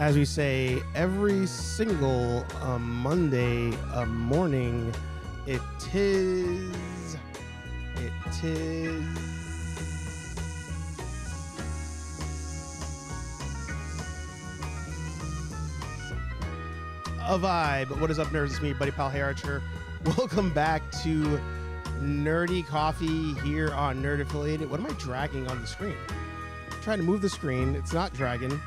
as we say every single Monday morning, it is a vibe. What is up, nerds? It's me, Buddy Pal Hair Archer. Welcome back to Nerdy Coffee here on Nerd Affiliated. What am I dragging on the screen? I'm trying to move the screen. It's not dragging.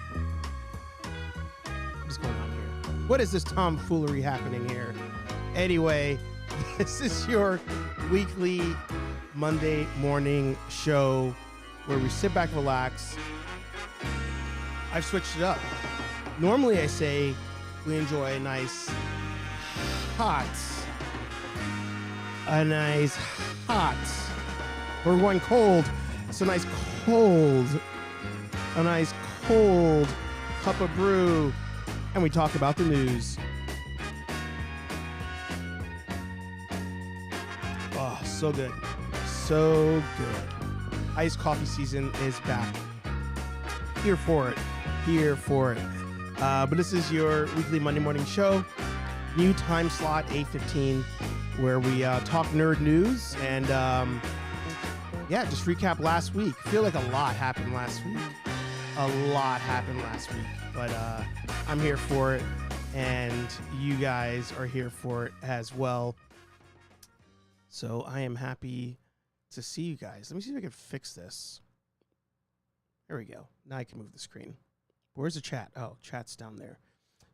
What's going on here? What is this tomfoolery happening here? Anyway, this is your weekly Monday morning show where we sit back, relax. I've switched it up. Normally I say we enjoy a nice hot. We're going cold. It's a nice cold cup of brew, and we talk about the news. Oh, so good. So good. Iced coffee season is back. Here for it. But this is your weekly Monday morning show. New time slot, 8:15, where we talk nerd news and just recap last week. I feel like a lot happened last week. But I'm here for it, and you guys are here for it as well. So I am happy to see you guys. Let me see if I can fix this. There we go. Now I can move the screen. Where's the chat? Oh, chat's down there.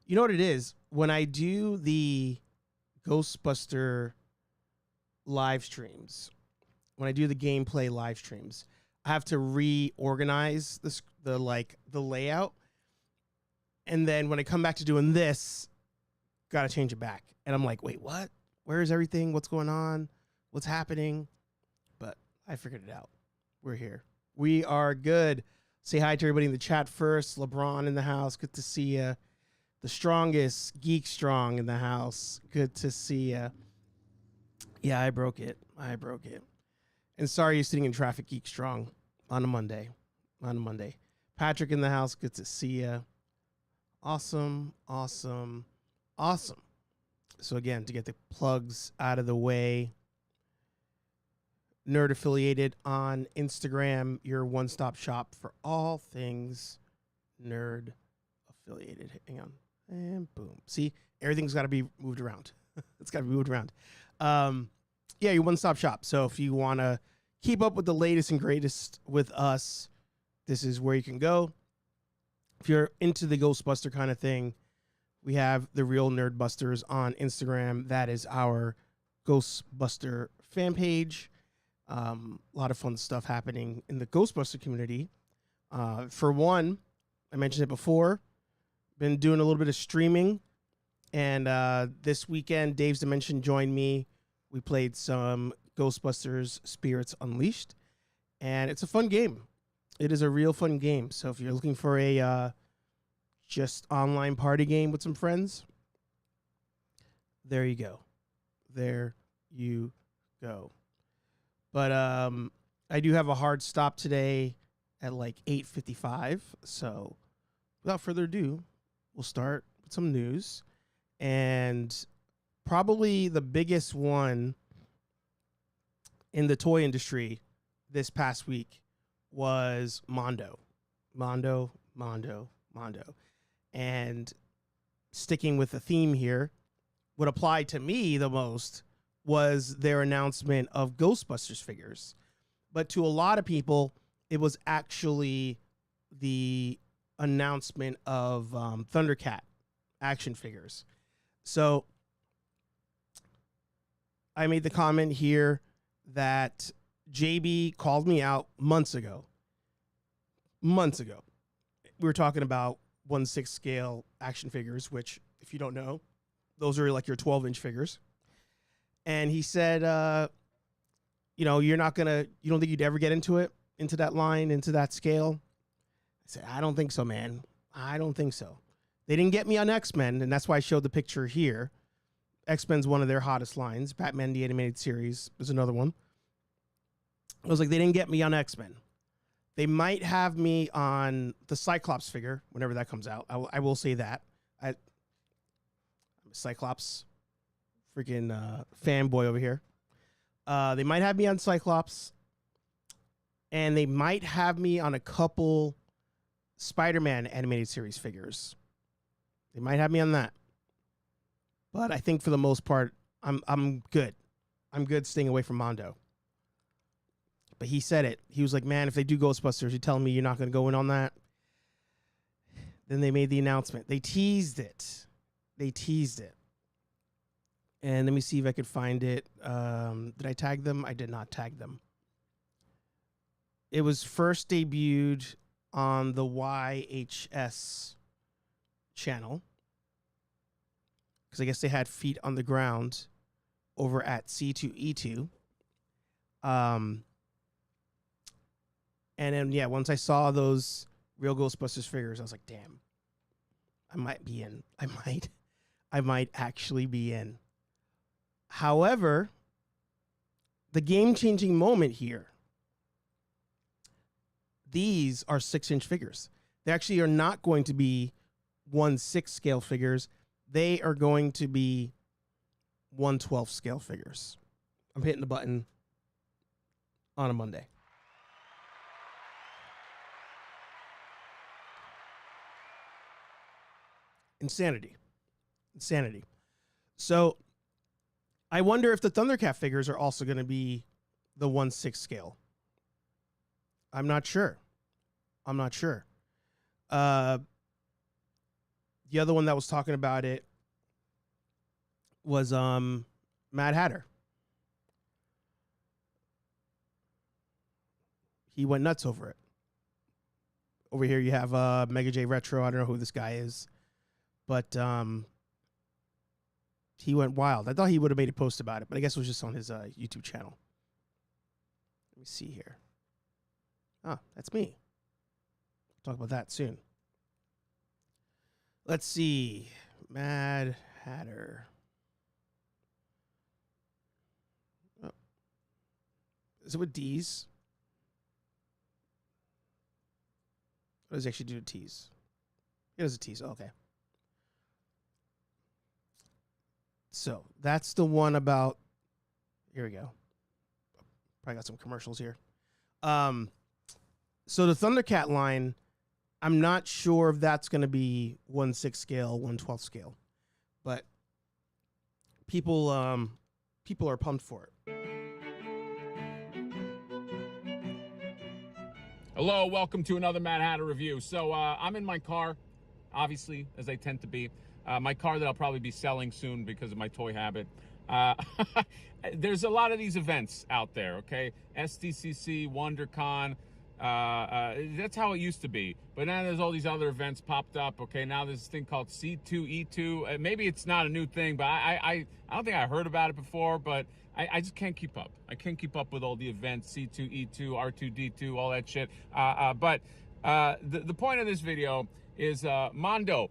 You know what it is? When I do the Ghostbuster live streams, when I do the gameplay live streams, I have to reorganize the layout. And then when I come back to doing this, got to change it back. And I'm like, wait, what? Where is everything? What's going on? What's happening? But I figured it out. We're here. We are good. Say hi to everybody in the chat first. LeBron in the house. Good to see you. The strongest, Geek Strong in the house. Good to see you. Yeah, I broke it. And sorry you're sitting in traffic, Geek Strong, on a Monday. Patrick in the house. Good to see you. Awesome. So again, to get the plugs out of the way, Nerd Affiliated on Instagram, your one-stop shop for all things Nerd Affiliated. Hang on. And boom. See, everything's got to be moved around. It's got to be moved around. Your one-stop shop. So if you want to keep up with the latest and greatest with us, this is where you can go. If you're into the Ghostbuster kind of thing, we have the Real Nerdbusters on Instagram. That is our Ghostbuster fan page. A lot of fun stuff happening in the Ghostbuster community. For one, I mentioned it before, been doing a little bit of streaming, and this weekend, Dave's Dimension joined me. We played some Ghostbusters Spirits Unleashed, and it's a fun game. It is a real fun game. So if you're looking for a just online party game with some friends, there you go. But I do have a hard stop today at like 8:55. So without further ado, we'll start with some news. And probably the biggest one in the toy industry this past week was Mondo. And sticking with the theme here, what applied to me the most was their announcement of Ghostbusters figures. But to a lot of people, it was actually the announcement of Thundercat action figures. So I made the comment here that JB called me out months ago. We were talking about 1/6 scale action figures, which, if you don't know, those are like your 12-inch figures. And he said, you don't think you'd ever get into that line, into that scale? I said, I don't think so, man. I don't think so. They didn't get me on X-Men, and that's why I showed the picture here. X-Men's one of their hottest lines. Batman, the Animated Series, is another one. I was like, they didn't get me on X-Men. They might have me on the Cyclops figure whenever that comes out. I will say that. I'm a Cyclops freaking fanboy over here. They might have me on Cyclops, and they might have me on a couple Spider-Man animated series figures. They might have me on that. But I think for the most part, I'm good. I'm good staying away from Mondo. But he said it. He was like, man, if they do Ghostbusters, you're telling me you're not going to go in on that? Then they made the announcement. They teased it. And let me see if I could find it. Did I tag them? I did not tag them. It was first debuted on the YHS channel, because I guess they had feet on the ground over at C2E2. And then, yeah, once I saw those real Ghostbusters figures, I was like, damn, I might be in. I might actually be in. However, the game-changing moment here, these are 6-inch figures. They actually are not going to be 1/6 scale figures. They are going to be 1/12 scale figures. I'm hitting the button on a Monday. Insanity. So I wonder if the Thundercat figures are also going to be the 1/6 scale. I'm not sure. The other one that was talking about it was Mad Hatter. He went nuts over it. Over here you have Mega J Retro. I don't know who this guy is, but he went wild. I thought he would have made a post about it, but I guess it was just on his YouTube channel. Let me see here. Ah, that's me. Talk about that soon. Let's see. Mad Hatter. Oh. Is it with D's? What does he actually do to T's? It does a T's. Oh, okay. So that's the one about. Here we go. Probably got some commercials here. So the Thundercat line, I'm not sure if that's going to be 1/6 scale, 1/12 scale, but people are pumped for it. Hello, welcome to another Mad Hatter review. So I'm in my car, obviously, as I tend to be. My car that I'll probably be selling soon because of my toy habit. There's a lot of these events out there, okay? SDCC, WonderCon. That's how it used to be. But now there's all these other events popped up, okay? Now there's this thing called C2E2. Maybe it's not a new thing, but I don't think I heard about it before, but I just can't keep up. I can't keep up with all the events, C2E2, R2D2, all that shit. But the point of this video is Mondo.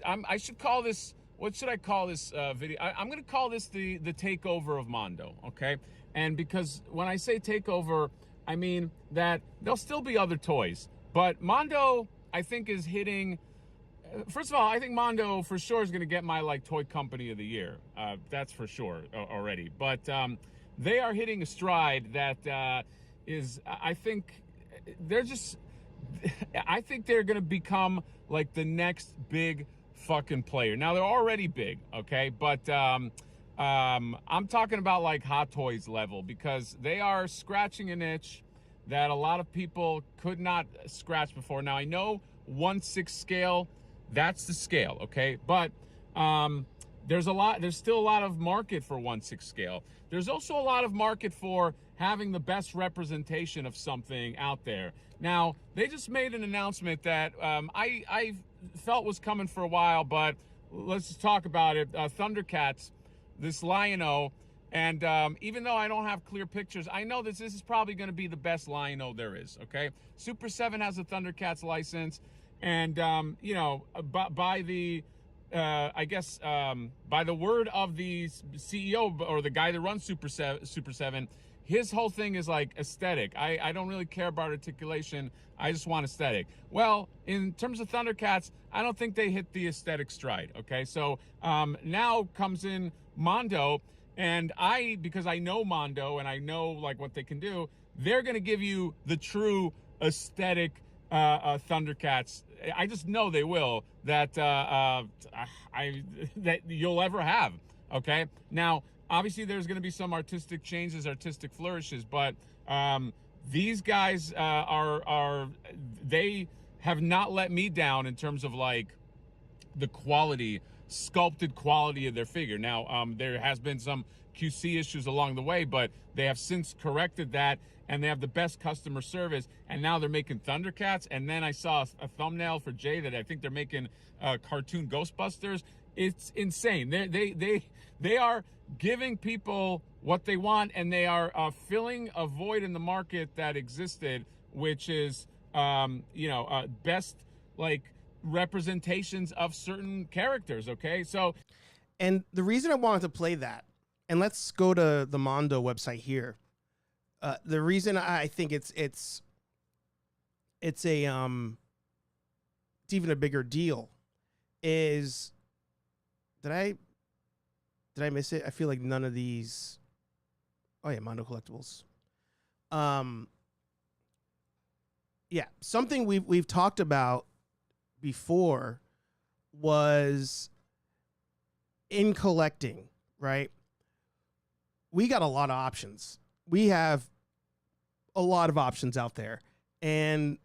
I should call this, what should I call this video? I'm going to call this the takeover of Mondo, okay? And because when I say takeover, I mean that there'll still be other toys. But Mondo, I think, is hitting... First of all, I think Mondo for sure is going to get my toy company of the year. That's for sure already. But they are hitting a stride that is, I think, they're just... I think they're going to become the next big fucking player. Now, they're already big, okay? But I'm talking about Hot Toys level, because they are scratching an itch that a lot of people could not scratch before. Now, I know 1/6 scale, that's the scale, okay? But there's still a lot of market for 1/6 scale. There's also a lot of market for having the best representation of something out there. Now, they just made an announcement that I felt was coming for a while, but let's just talk about it. Thundercats, this Lion-O, and even though I don't have clear pictures, I know this is probably going to be the best Lion-O there is, okay? Super 7 has a Thundercats license, and, by the... I guess by the word of the CEO or the guy that runs Super 7, his whole thing is like aesthetic. I don't really care about articulation. I just want aesthetic. Well, in terms of Thundercats, I don't think they hit the aesthetic stride. Okay, so now comes in Mondo, and because I know Mondo and I know like what they can do, they're going to give you the true aesthetic Thundercats. I just know they will, that that you'll ever have. Okay, now obviously there's going to be some artistic changes, artistic flourishes, but these guys they have not let me down in terms of like the quality, sculpted quality of their figure. Now there has been some QC issues along the way, but they have since corrected that, and they have the best customer service, and now they're making Thundercats. And then I saw a thumbnail for Jay that I think they're making cartoon Ghostbusters. It's insane. They are giving people what they want, and they are filling a void in the market that existed, which is best like representations of certain characters. Okay, so And the reason I wanted to play that, and let's go to the Mondo website here. The reason I think it's even a bigger deal is, did I miss it? I feel like none of these. Oh yeah, Mondo collectibles. Yeah, something we've talked about before was in collecting, right? We got a lot of options. We have a lot of options out there. And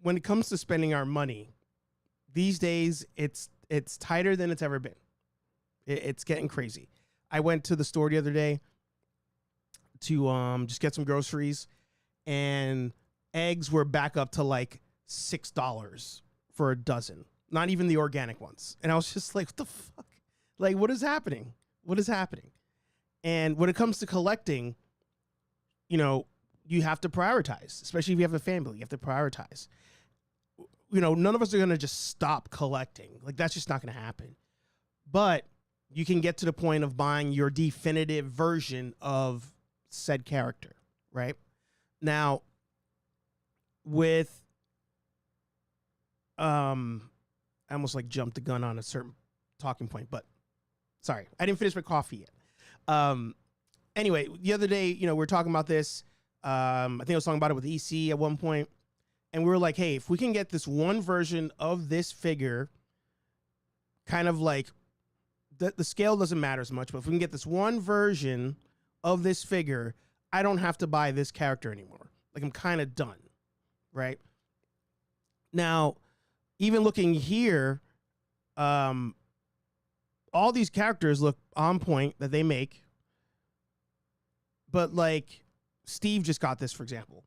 when it comes to spending our money, these days it's tighter than it's ever been. It's getting crazy. I went to the store the other day to just get some groceries, and eggs were back up to like $6 for a dozen. Not even the organic ones. And I was just like, what the fuck? Like, what is happening? What is happening? And when it comes to collecting, you have to prioritize, especially if you have a family. You have to prioritize. None of us are going to just stop collecting. Like, that's just not going to happen. But you can get to the point of buying your definitive version of said character, right? Now, with I almost like jumped the gun on a certain talking point, but sorry, I didn't finish my coffee yet. Anyway, the other day, we were talking about this. I think I was talking about it with EC at one point, and we were like, hey, if we can get this one version of this figure, kind of like the scale doesn't matter as much, but if we can get this one version of this figure, I don't have to buy this character anymore. Like, I'm kind of done, right? Now, even looking here, all these characters look on point that they make, but like Steve just got this, for example.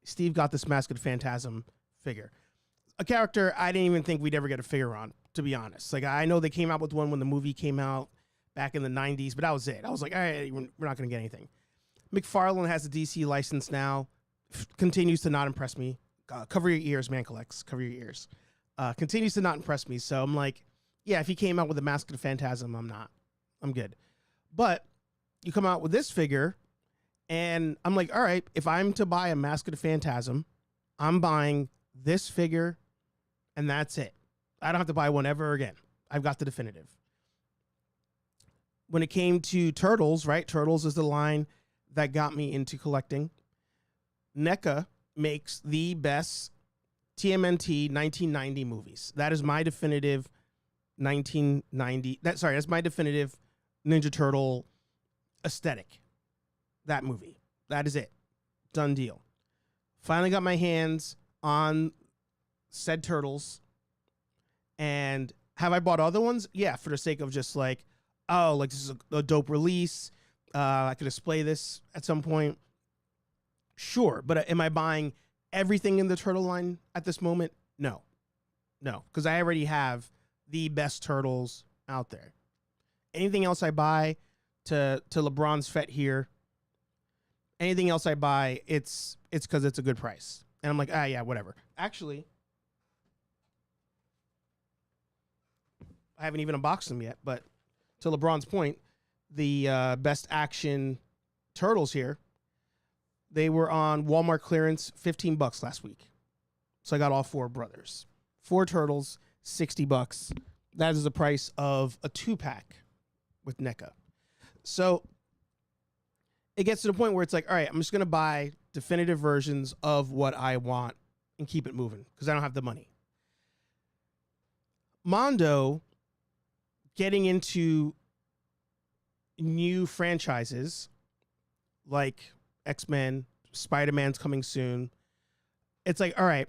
Steve got this Mask of the Phantasm figure, a character I didn't even think we'd ever get a figure on, to be honest. Like, I know they came out with one when the movie came out back in the 90s, but that was it. I was like, all right, we're not going to get anything. McFarlane has a DC license now, continues to not impress me. Cover your ears, man collects. Cover your ears. Continues to not impress me. So I'm like, yeah, if he came out with a Mask of the Phantasm, I'm good. But you come out with this figure, and I'm like, all right, if I'm to buy a Mask of the Phantasm, I'm buying this figure, and that's it. I don't have to buy one ever again. I've got the definitive. When it came to Turtles, right? Turtles is the line that got me into collecting. NECA makes the best TMNT 1990 movies. That is my definitive 1990. That's my definitive Ninja Turtle aesthetic. That movie. That is it. Done deal. Finally got my hands on said Turtles. And have I bought other ones? Yeah, for the sake of just like, oh, like this is a dope release. I could display this at some point. Sure, but am I buying everything in the Turtle line at this moment? No, because I already have the best Turtles out there. Anything else I buy to LeBron's Fett here, anything else I buy, it's because it's a good price. And I'm like, yeah, whatever. Actually, I haven't even unboxed them yet, but to LeBron's point, the best action turtles here. They were on Walmart clearance, $15 last week. So I got all 4 brothers. 4 turtles, $60. That is the price of a 2-pack with NECA. So it gets to the point where it's like, all right, I'm just going to buy definitive versions of what I want and keep it moving because I don't have the money. Mondo getting into new franchises like X-Men, Spider-Man's coming soon. It's like, all right,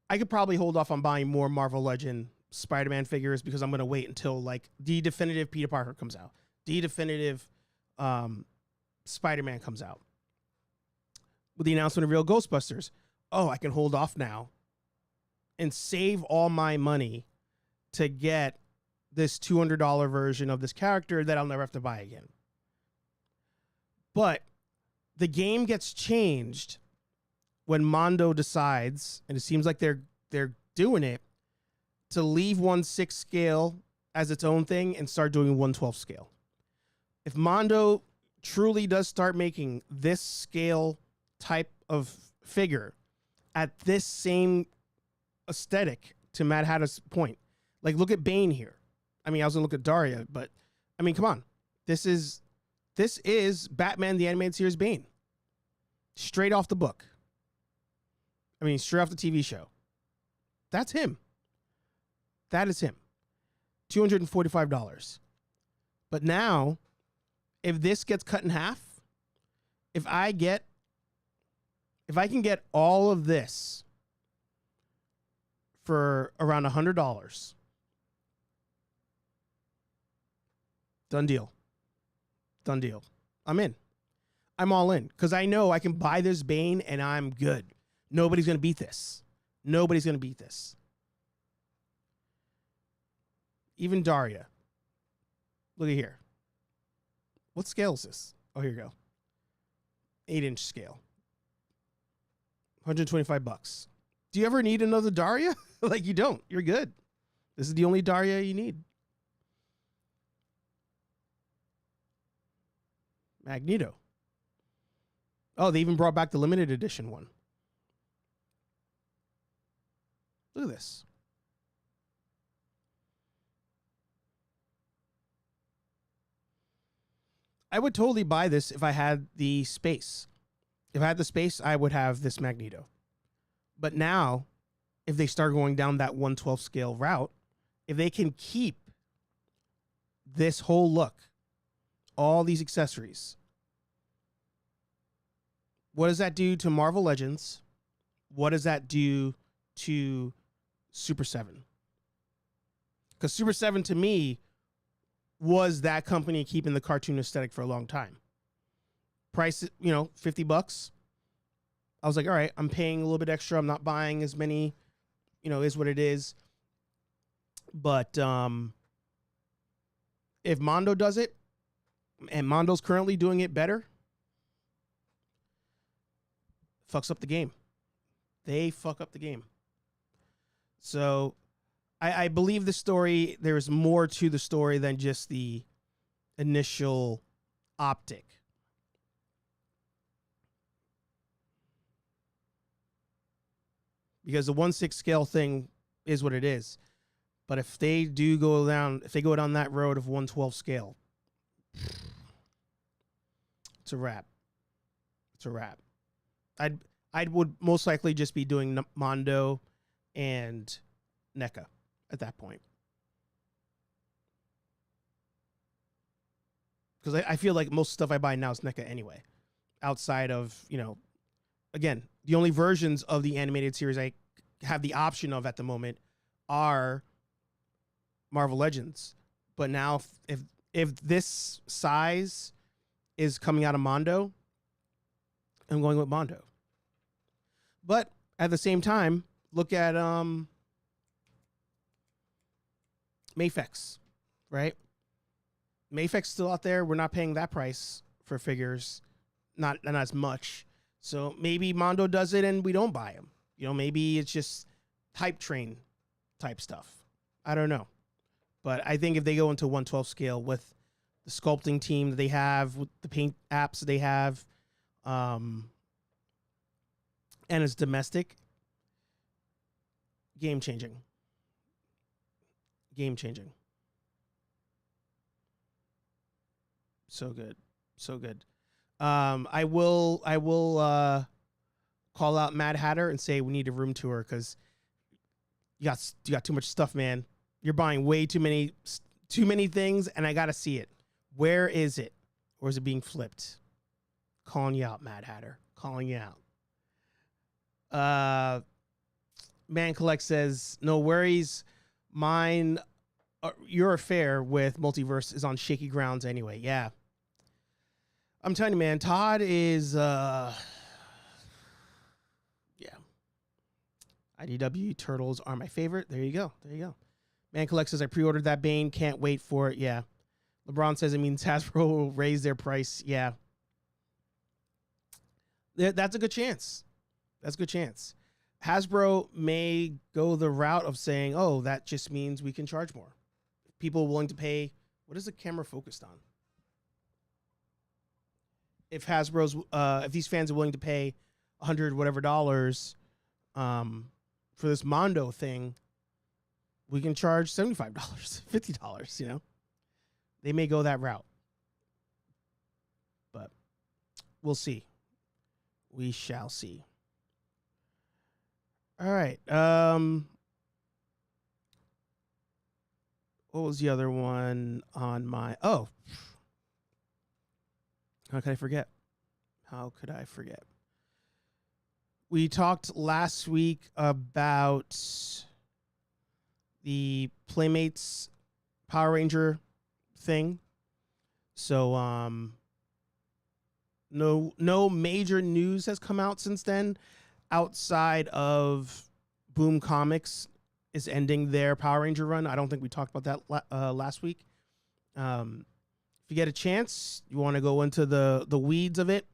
I could probably hold off on buying more Marvel Legend Spider-Man figures because I'm going to wait until like the definitive Peter Parker comes out. The definitive Spider-Man comes out. With the announcement of real Ghostbusters, oh, I can hold off now and save all my money to get this $200 version of this character that I'll never have to buy again. But the game gets changed when Mondo decides, and it seems like they're doing it, to leave 1/6 scale as its own thing and start doing 1/12 scale. If Mondo truly does start making this scale type of figure at this same aesthetic, to Mad Hatter's point, like look at Bane here. I mean, I was gonna look at Daria, but I mean, come on, this is Batman the Animated Series Bane, straight off the book. I mean, straight off the TV show. That's him. That is him. $245. But now, if this gets cut in half, if I can get all of this for around $100, done deal. Done deal. I'm in. I'm all in because I know I can buy this Bane and I'm good. Nobody's going to beat this. Nobody's going to beat this. Even Daria. Look at here. What scale is this? Oh, here you go. 8-inch scale. $125. Do you ever need another Daria? Like, you don't. You're good. This is the only Daria you need. Magneto. Oh, they even brought back the limited edition one. Look at this. I would totally buy this if I had the space. If I had the space, I would have this Magneto. But now, if they start going down that 1/12 scale route, if they can keep this whole look, all these accessories, what does that do to Marvel Legends? What does that do to Super 7? Because Super 7 to me was that company keeping the cartoon aesthetic for a long time. Price, $50. I was like, all right, I'm paying a little bit extra. I'm not buying as many, is what it is. But if Mondo does it, and Mondo's currently doing it better, fucks up the game. They fuck up the game. So I believe the story, there's more to the story than just the initial optic. Because the 1/6 scale thing is what it is. But if they go down that road of 1/12 scale, it's a wrap. It's a wrap. I would most likely just be doing Mondo and NECA at that point. Because I feel like most stuff I buy now is NECA anyway. Outside of, again, the only versions of the animated series I have the option of at the moment are Marvel Legends. But now if this size is coming out of Mondo, I'm going with Mondo. But at the same time, look at Mafex, right? Mafex still out there. We're not paying that price for figures, not as much. So maybe Mondo does it and we don't buy them. Maybe it's just hype train type stuff. I don't know. But I think if they go into 1/12 scale with the sculpting team that they have, with the paint apps that they have, and it's domestic. Game changing. Game changing. So good. So good. I will call out Mad Hatter and say we need a room tour because you got too much stuff, man. You're buying way too many things, and I gotta see it. Where is it? Or is it being flipped? Calling you out, Mad Hatter. Calling you out. Man Collect says, no worries. Mine, your affair with Multiverse is on shaky grounds anyway. Yeah. I'm telling you, man, Todd is, yeah. IDW Turtles are my favorite. There you go. There you go. Man Collect says, I pre-ordered that Bane. Can't wait for it. Yeah. LeBron says it means Hasbro will raise their price. Yeah. That's a good chance. That's a good chance. Hasbro may go the route of saying, oh, that just means we can charge more. People willing to pay. What is the camera focused on? If Hasbro's, if these fans are willing to pay $100 whatever for this Mondo thing, we can charge $75, $50, you know? They may go that route. But we'll see. We shall see. All right. What was the other one on my... Oh. How could I forget? How could I forget? We talked last week about the Playmates Power Ranger thing. So, no major news has come out since then, outside of Boom Comics is ending their Power Ranger run. I don't think we talked about that last week. If you get a chance, you want to go into the weeds of it.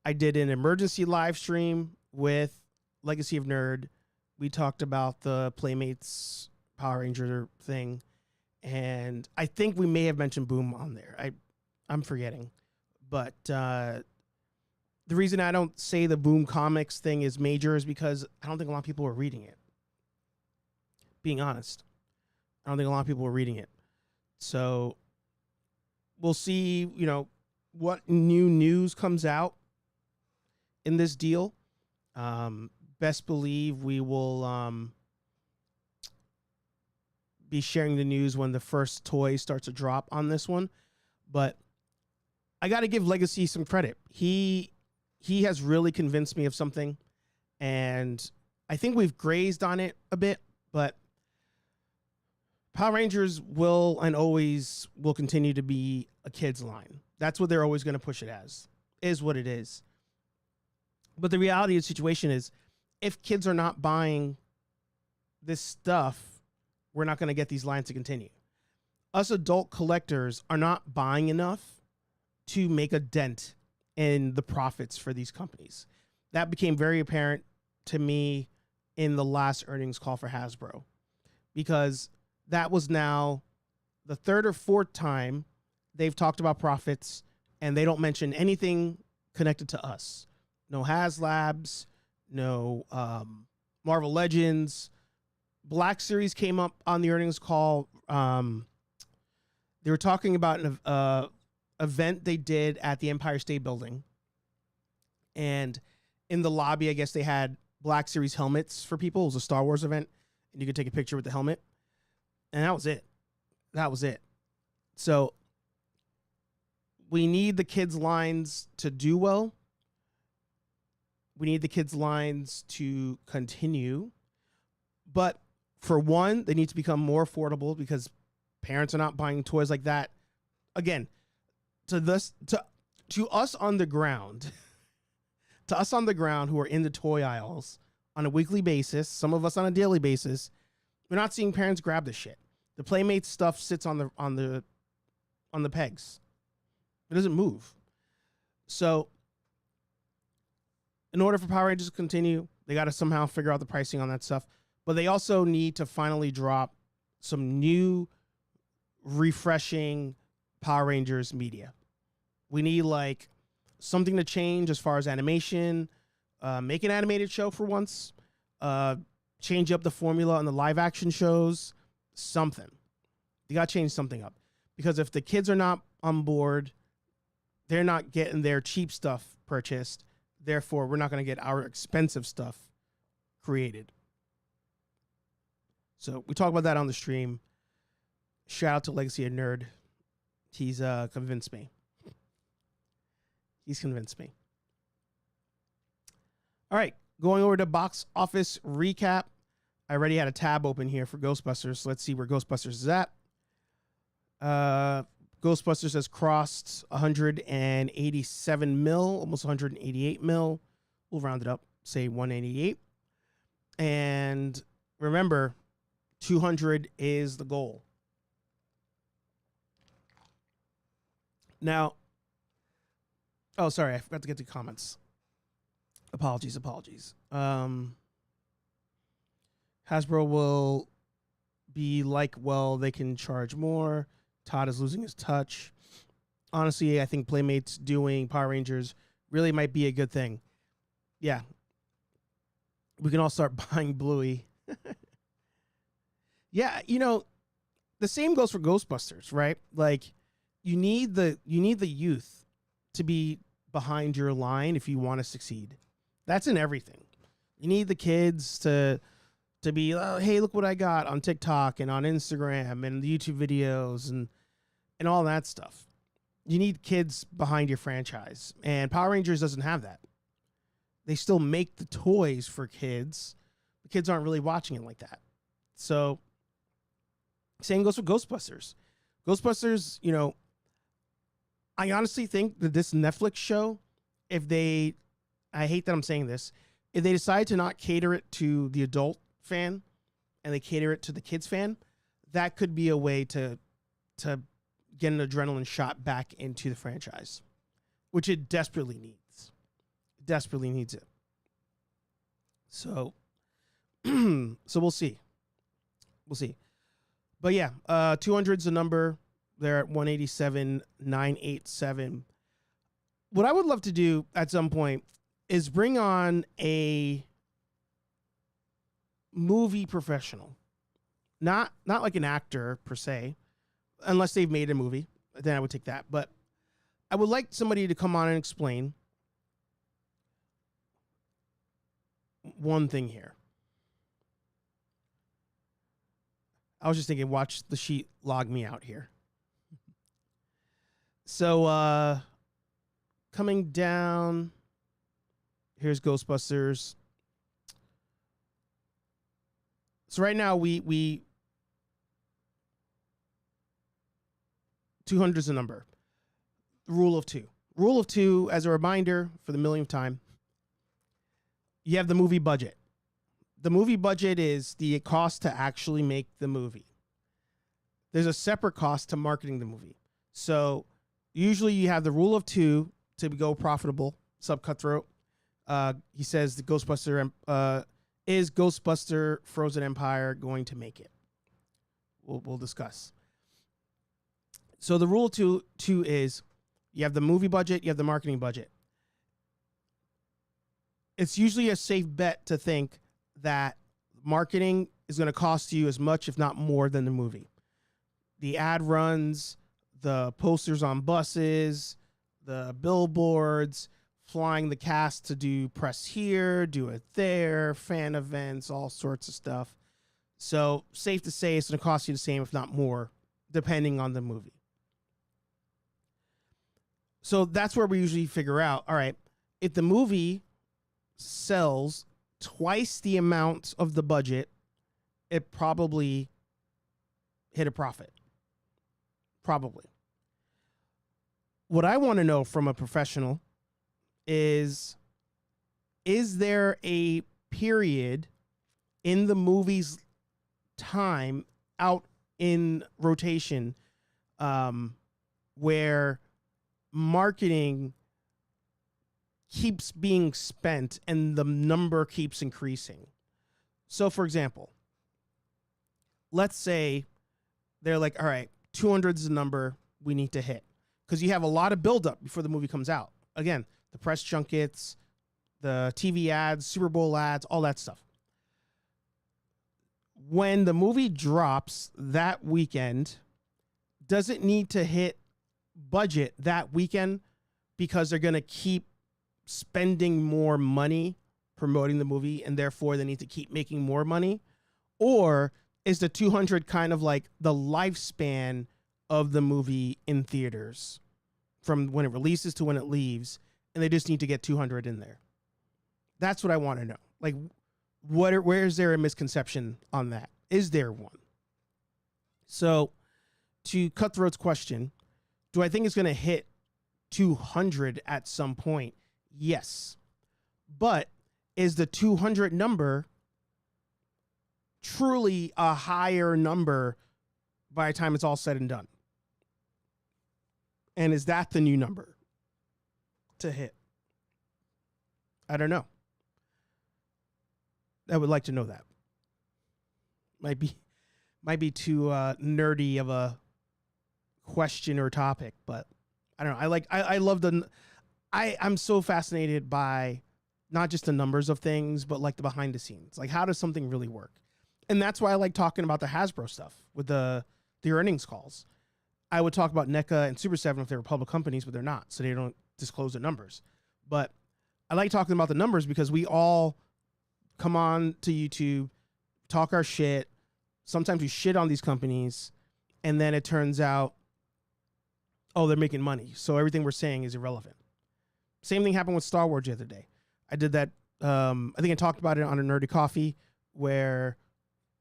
I did an emergency live stream with Legacy of Nerd. We talked about the Playmates Power Ranger thing, and I think we may have mentioned Boom on there. I'm forgetting, but the reason I don't say the Boom Comics thing is major is because I don't think a lot of people are reading it. Being honest, I don't think a lot of people are reading it. So we'll see, you know, what new news comes out in this deal. Best believe we will be sharing the news when the first toy starts to drop on this one. But I got to give Legacy some credit. He has really convinced me of something, and I think we've grazed on it a bit, but Power Rangers will and always will continue to be a kid's line. That's what they're always going to push it as, is what it is. But the reality of the situation is, if kids are not buying this stuff, we're not going to get these lines to continue. Us adult collectors are not buying enough to make a dent in the profits for these companies. That became very apparent to me in the last earnings call for Hasbro, because that was now the third or fourth time they've talked about profits, and they don't mention anything connected to us. No HasLabs, no Marvel Legends. Black Series came up on the earnings call. They were talking about an event they did at the Empire State Building. And in the lobby, I guess they had Black Series helmets for people. It was a Star Wars event, and you could take a picture with the helmet. And that was it. That was it. So we need the kids' lines to do well. We need the kids' lines to continue. But for one, they need to become more affordable because parents are not buying toys like that. Again, to us on the ground, to us on the ground who are in the toy aisles on a weekly basis, some of us on a daily basis, we're not seeing parents grab this shit. The Playmates stuff sits on the pegs. It doesn't move. So in order for Power Rangers to continue, they got to somehow figure out the pricing on that stuff. But they also need to finally drop some new, refreshing Power Rangers media. We need like something to change as far as animation. Make an animated show for once. Change up the formula on the live action shows. Something. You got to change something up. Because if the kids are not on board, they're not getting their cheap stuff purchased. Therefore, we're not going to get our expensive stuff created. So we talk about that on the stream. Shout out to Legacy of Nerd. He's convinced me. He's convinced me. All right, going over to box office recap. I already had a tab open here for Ghostbusters. So let's see where Ghostbusters is at. Ghostbusters has crossed 187 mil, almost 188 mil. We'll round it up, say 188. And remember, 200 is the goal. Now, oh, sorry, I forgot to get to comments. Apologies. Hasbro will be like, well, they can charge more. Todd is losing his touch. Honestly, I think Playmates doing Power Rangers really might be a good thing. Yeah. We can all start buying Bluey. Yeah, you know, the same goes for Ghostbusters, right? Like, you need the youth to be behind your line if you want to succeed. That's in everything. You need the kids to be, oh, hey, look what I got on TikTok and on Instagram and the YouTube videos and all that stuff. You need kids behind your franchise. And Power Rangers doesn't have that. They still make the toys for kids. The kids aren't really watching it like that. So, same goes for Ghostbusters. Ghostbusters, you know, I honestly think that this Netflix show, I hate that I'm saying this, if they decide to not cater it to the adult fan and they cater it to the kids fan, that could be a way to get an adrenaline shot back into the franchise, which it desperately needs. Desperately needs it. So, so we'll see. We'll see. But yeah, 200's the number. They're at 187,987. What I would love to do at some point is bring on a movie professional. Not like an actor per se, unless they've made a movie. Then I would take that. But I would like somebody to come on and explain one thing here. I was just thinking, watch the sheet log me out here. So, coming down, here's Ghostbusters. So right now we 200 is a number. Rule of two. Rule of two, as a reminder for the millionth time, you have the movie budget. The movie budget is the cost to actually make the movie. There's a separate cost to marketing the movie. So usually you have the rule of two to go profitable. Sub Cutthroat. He says the Ghostbuster is Ghostbuster Frozen Empire going to make it? We'll discuss. So the rule of two is you have the movie budget, you have the marketing budget. It's usually a safe bet to think that marketing is going to cost you as much, if not more, than the movie. The ad runs, the posters on buses, the billboards, flying the cast to do press here, do it there, fan events, all sorts of stuff. So safe to say it's going to cost you the same, if not more, depending on the movie. So that's where we usually figure out, all right, if the movie sells twice the amount of the budget, it probably hit a profit. Probably. What I want to know from a professional is there a period in the movie's time out in rotation where marketing keeps being spent and the number keeps increasing? So, for example, let's say they're like, all right, 200 is the number. we need to hit, because you have a lot of buildup before the movie comes out. Again, the press junkets, the TV ads, Super Bowl ads, all that stuff. When the movie drops that weekend, does it need to hit budget that weekend because they're going to keep spending more money promoting the movie and therefore they need to keep making more money? Or is the 200 kind of like the lifespan of the movie in theaters from when it releases to when it leaves, and they just need to get 200 in there? That's what I want to know. Like, where is there a misconception on that? Is there one? So, to Cutthroat's question, do I think it's going to hit 200 at some point? Yes. But is the 200 number truly a higher number by the time it's all said and done? And is that the new number to hit? I don't know. I would like to know that. Might be too nerdy of a question or topic, but I don't know. I love I'm so fascinated by not just the numbers of things, but like the behind the scenes. Like, how does something really work? And that's why I like talking about the Hasbro stuff with the earnings calls. I would talk about NECA and Super 7 if they were public companies, but they're not, so they don't disclose the numbers. But I like talking about the numbers because we all come on to YouTube, talk our shit. Sometimes we shit on these companies, and then it turns out, oh, they're making money, so everything we're saying is irrelevant. Same thing happened with Star Wars the other day. I did that. I think I talked about it on a Nerdy Coffee, where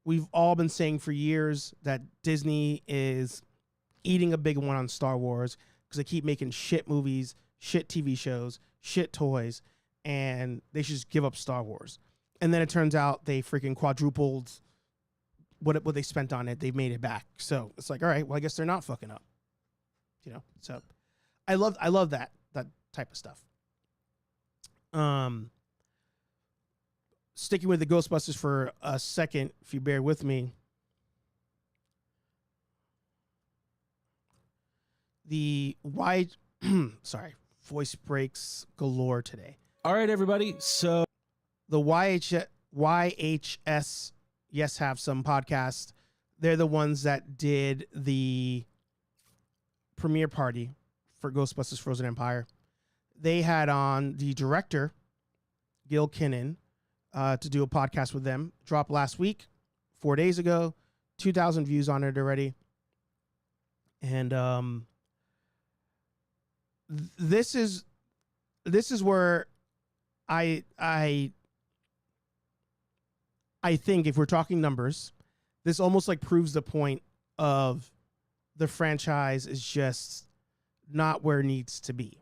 we've all been saying for years that Disney is eating a big one on Star Wars because they keep making shit movies, shit TV shows, shit toys, and they should just give up Star Wars. And then it turns out they freaking quadrupled what they spent on it. They've made it back. So it's like, all right, well, I guess they're not fucking up. You know, so I love that type of stuff. Sticking with the Ghostbusters for a second, if you bear with me. Sorry, voice breaks galore today. All right, everybody. So the YHS Yes Have Some podcast, they're the ones that did the premiere party for Ghostbusters Frozen Empire. They had on the director, Gil Kinnan, to do a podcast with them. Dropped last week, 4 days ago, 2,000 views on it already. And this is where I think if we're talking numbers, this almost like proves the point of the franchise is just not where it needs to be.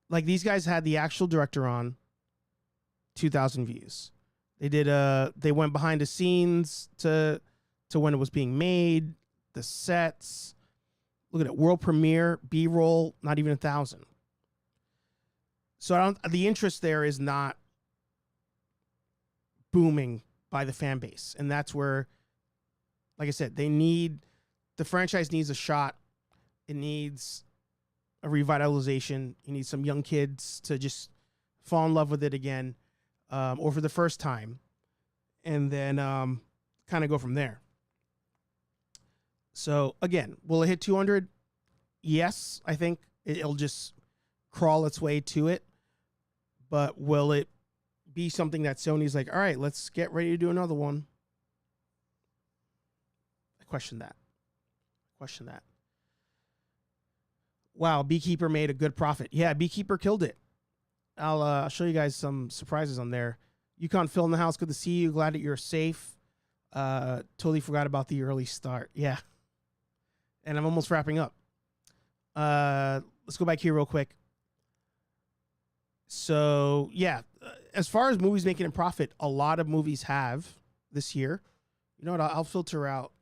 Like, these guys had the actual director on, 2,000 views. They went behind the scenes to when it was being made, the sets. Look at it, world premiere, B-roll, not even 1,000. So the interest there is not booming by the fan base. And that's where, like I said, the franchise needs a shot. It needs a revitalization. You need some young kids to just fall in love with it again, or for the first time, and then kind of go from there. So again, will it hit 200? Yes, I think it'll just crawl its way to it. But will it be something that Sony's like, all right, let's get ready to do another one? I question that. Wow, Beekeeper made a good profit. Yeah, Beekeeper killed it. I'll show you guys some surprises on there. Yukon Phil in the house, good to see you. Glad that you're safe. Totally forgot about the early start. Yeah. And I'm almost wrapping up. Let's go back here real quick. So, yeah, as far as movies making a profit, a lot of movies have this year. You know what? I'll filter out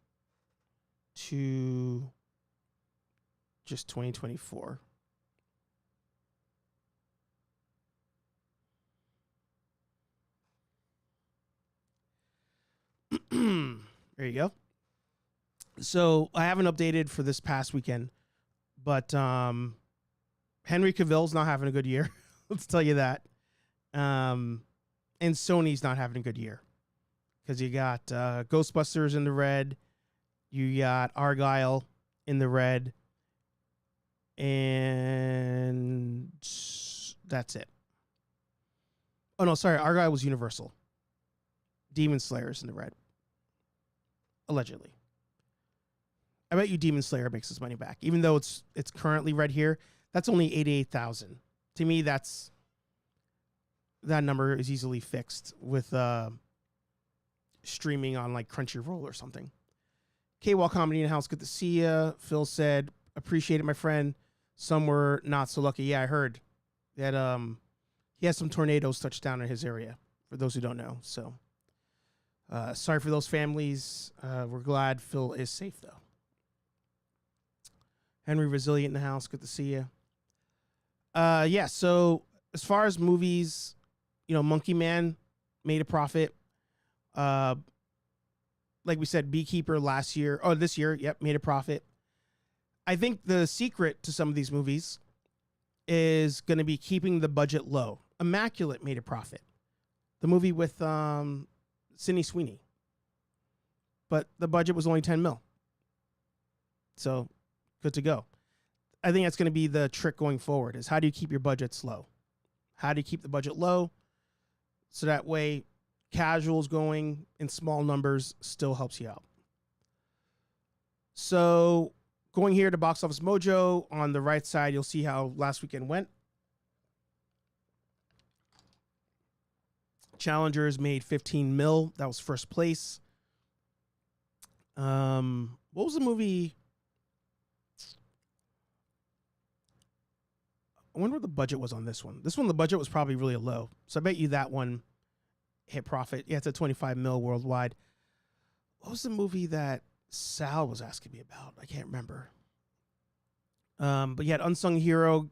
to just 2024. There you go. So I haven't updated for this past weekend, But Henry Cavill's not having a good year. Let's tell you that. And Sony's not having a good year because you got Ghostbusters in the red, you got Argyle in the red, and that's it. Oh no, sorry, Argyle was Universal. Demon Slayer's in the red, allegedly. I bet you Demon Slayer makes his money back, even though it's currently red here. That's only 88,000. To me, that number is easily fixed with streaming on like Crunchyroll or something. K-Wall Comedy in the house, good to see ya. Phil said, appreciate it, my friend. Some were not so lucky. Yeah, I heard that he has some tornadoes touched down in his area, for those who don't know. So sorry for those families. We're glad Phil is safe, though. Henry Resilient in the house, good to see you. Yeah, so as far as movies, Monkey Man made a profit. Like we said, Beekeeper this year, yep, made a profit. I think the secret to some of these movies is going to be keeping the budget low. Immaculate made a profit. The movie with Sydney Sweeney. But the budget was only 10 mil. So, good to go. I think that's going to be the trick going forward, is how do you keep your budgets low? How do you keep the budget low so that way casuals going in small numbers still helps you out? So going here to Box Office Mojo, on the right side, you'll see how last weekend went. Challengers made 15 mil. That was first place. What was the movie? I wonder what the budget was on this one. This one, the budget was probably really low. So I bet you that one hit profit. Yeah, it's at 25 mil worldwide. What was the movie that Sal was asking me about? I can't remember. But you had Unsung Hero,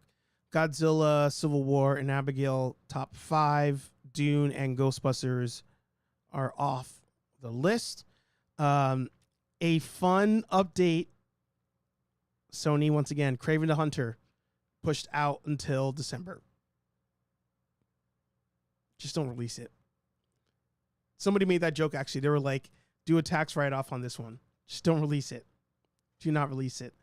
Godzilla, Civil War, and Abigail top 5. Dune and Ghostbusters are off the list. A fun update. Sony, once again, Kraven the Hunter pushed out until December. Just don't release it. Somebody made that joke, actually. They were like, do a tax write-off on this one. Just don't release it. Do not release it.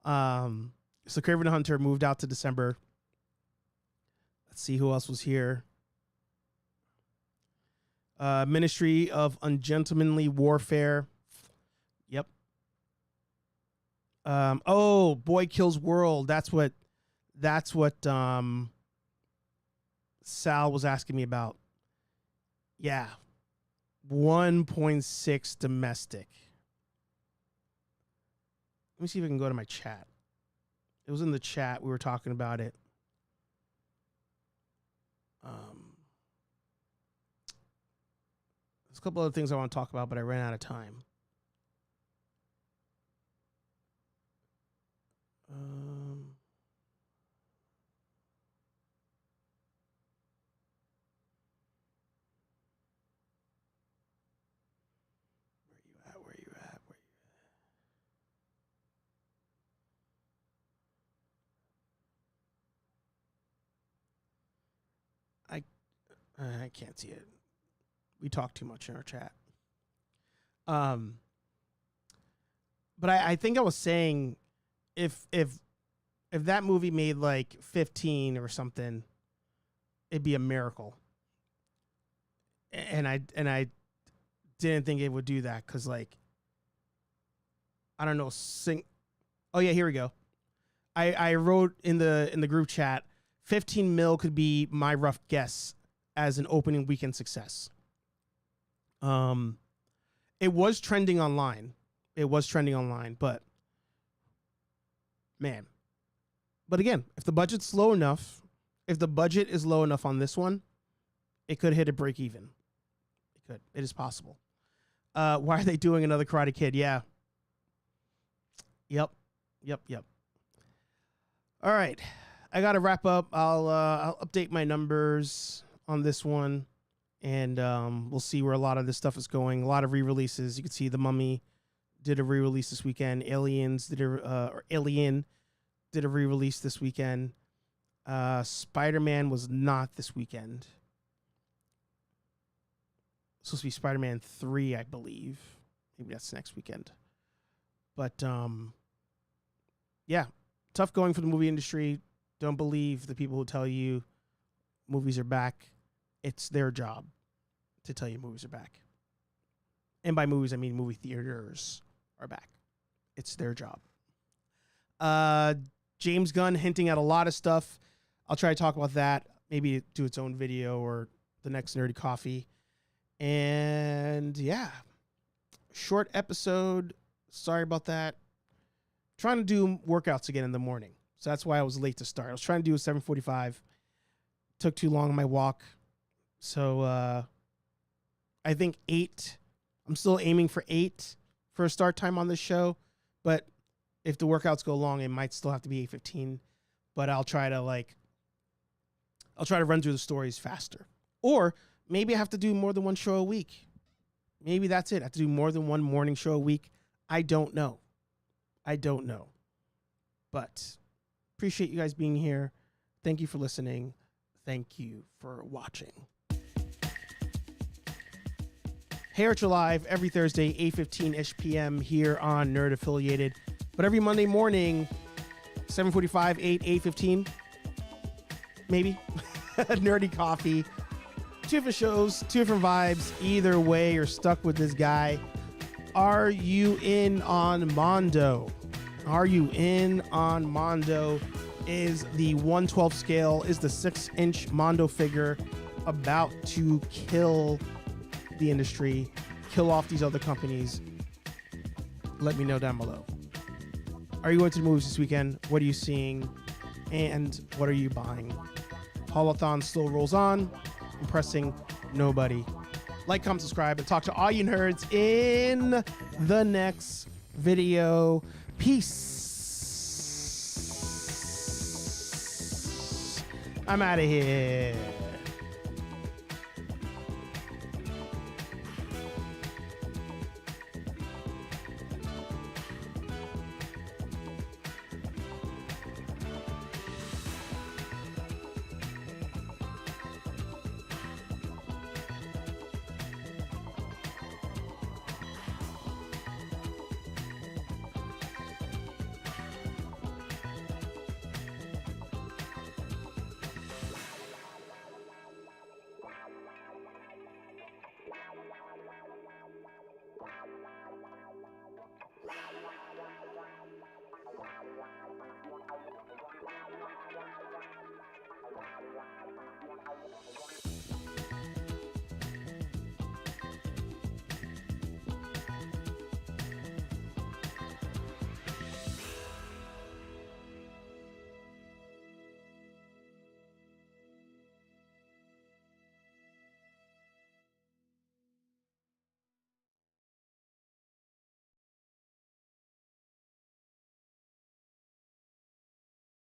So Kraven the Hunter moved out to December. Let's see who else was here. Ministry of Ungentlemanly Warfare. Yep. Boy Kills World. That's what Sal was asking me about. Yeah. 1.6 domestic. Let me see if I can go to my chat. It was in the chat. We were talking about it. There's a couple other things I want to talk about, but I ran out of time. Where you at? I can't see it. We talk too much in our chat. But I think I was saying if that movie made like 15 or something, it'd be a miracle. And I didn't think it would do that because, like, I don't know, oh yeah, here we go. I wrote in the group chat, 15 mil could be my rough guess as an opening weekend success. It was trending online. But man. But again, if the budget is low enough on this one, it could hit a break even. It could. It is possible. Why are they doing another Karate Kid? Yeah. Yep. All right. I got to wrap up. I'll update my numbers on this one, and we'll see where a lot of this stuff is going. A lot of re-releases. You can see The Mummy did a re-release this weekend. Alien did a re-release this weekend. Spider-Man was not this weekend. It's supposed to be Spider-Man 3, I believe. Maybe that's next weekend. But yeah, tough going for the movie industry. Don't believe the people who tell you movies are back. It's their job to tell you movies are back. And by movies, I mean movie theaters are back. It's their job. James Gunn hinting at a lot of stuff. I'll try to talk about that. Maybe do its own video or the next Nerdy Coffee. And yeah, short episode. Sorry about that. Trying to do workouts again in the morning. So that's why I was late to start. I was trying to do a 7:45. Took too long on my walk. So I think 8. I'm still aiming for 8 for a start time on this show. But if the workouts go long, it might still have to be 8:15. But I'll try to run through the stories faster. Or maybe I have to do more than one show a week. Maybe that's it. I have to do more than one morning show a week. I don't know. But appreciate you guys being here. Thank you for listening. Thank you for watching. Hey Archer Live every Thursday, 8:15-ish p.m. here on Nerd Affiliated. But every Monday morning, 7:45, 8:15, maybe. Nerdy Coffee. 2 different shows, 2 different vibes. Either way, you're stuck with this guy. Are you in on Mondo? Are you in on Mondo? Is the 1/12 scale, is the 6-inch Mondo figure about to kill the industry, kill off these other companies? Let me know down below. Are you going to the movies this weekend? What are you seeing? And what are you buying? Holothon still rolls on, impressing nobody. Like, comment, subscribe, and talk to all you nerds in the next video. Peace. I'm out of here.